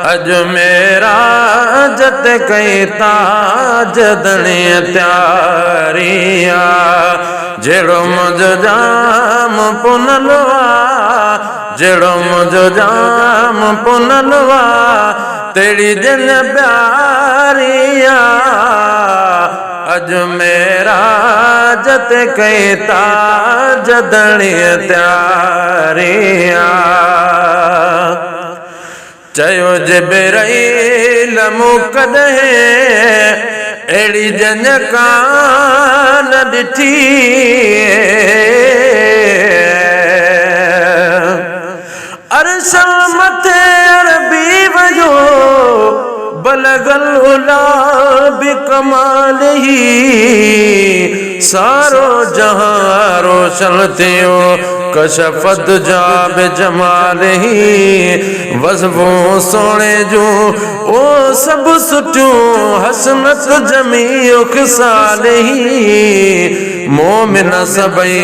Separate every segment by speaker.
Speaker 1: अज मेरा जत कई ताजदणी त्यारिया जेड़ो मुझ जाम पुनलवा जेड़ो मुझ जाम पुनलवा तेरी जन प्यारिया अज मेरा जत कई ताजदणी त्यारिया चयो जिब्राईल मुकदहे एड़ी जन कान ॾिठी अरश मथे अरबी वजो बलगल उला बिकमालिही सारो जहां रोशन थियो कशफत जा बेजमालिही वज़फ़ों सोने जो ओ सब सुठियों हसनत जमी ख़िसालिही मोमिन सबई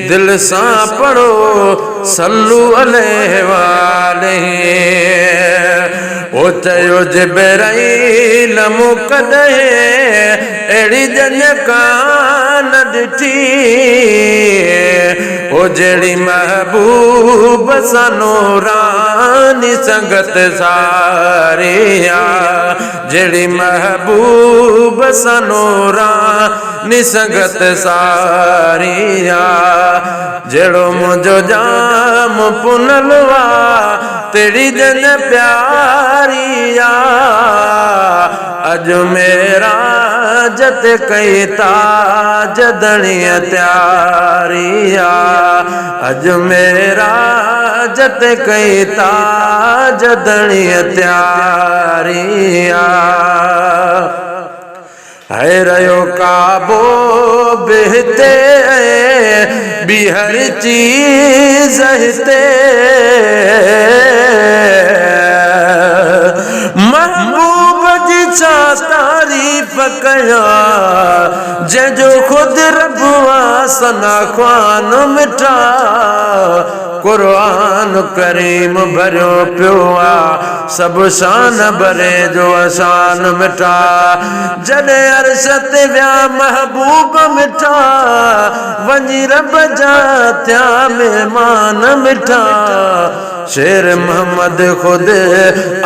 Speaker 1: दिल सा पढ़ो सल्लु अलैहि वालिही ओ चयो जिब्राईल मुकदहे एड़ी जन कान ॾिठी ओ जेड़ी महबूब सा नूरानी संगत सारिया जेड़ी महबूब सा नूरानी संगत सारिया जेड़ो मुझो जाम पुनलवा तेरी जन प्यारिया अज मेरा जत कई ताजदणी त्यारिया अज मेरा जत कई ताजदणी त्यारिया है रयो काबो बेहते भी हर चीज हिते महबूब जी छा तारीफ कया जंहिंजो खुद रबुआ सना ख्वान मिठा कुरान करीम भरियो पियो आ सब शान भरे जो असान मिठा जॾहिं अर्श ते विया महबूब मिठा वञी रब जा थिया मेहमान मिठा शेर मोहम्मद खुद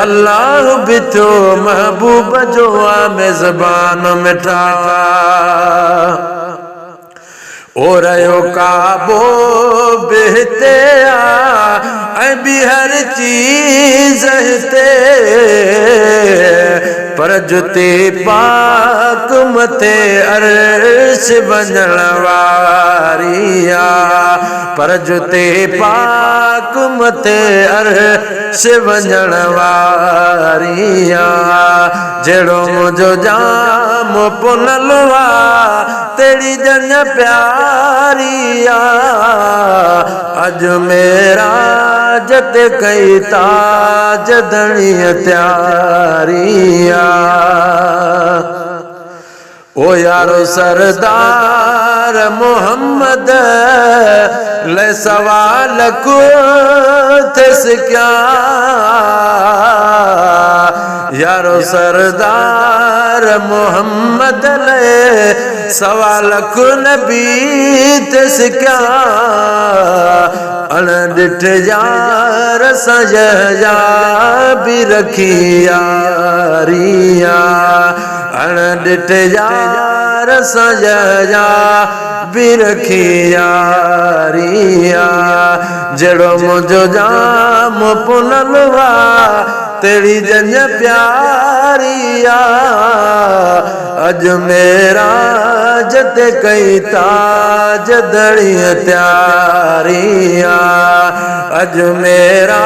Speaker 1: अल्लाह भी थियो महबूब जो आ मेज़बान मिठा ओ रयो काबो बेहते आ भी हर चीज हिते पर जुते पाक मथे अर्श वञण वारिया पर जुते पाक मथे अर्श वञण वारिया जेड़ो मुझो जाम पुनलवा तेरी जन प्यारिया अज मेरा जत कई ताजदणी त्यारिया ओ यारो सरदार मोहम्मद ले सवाल को थिस क्या यारो सरदार मोहम्मद ले सवाल को नबी थिस क्या अन ॾिठ यार सजा भी रखी यारिया अन ॾिठ यार सजा भी रखी यारिया जेड़ो मुझो जाम पुनलवा तेरी जन प्यारिया अज मेरा जत कई ताजदणी त्यारिया अज मेरा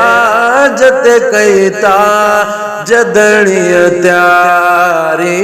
Speaker 1: जत कई ताजदणी त्यारिया।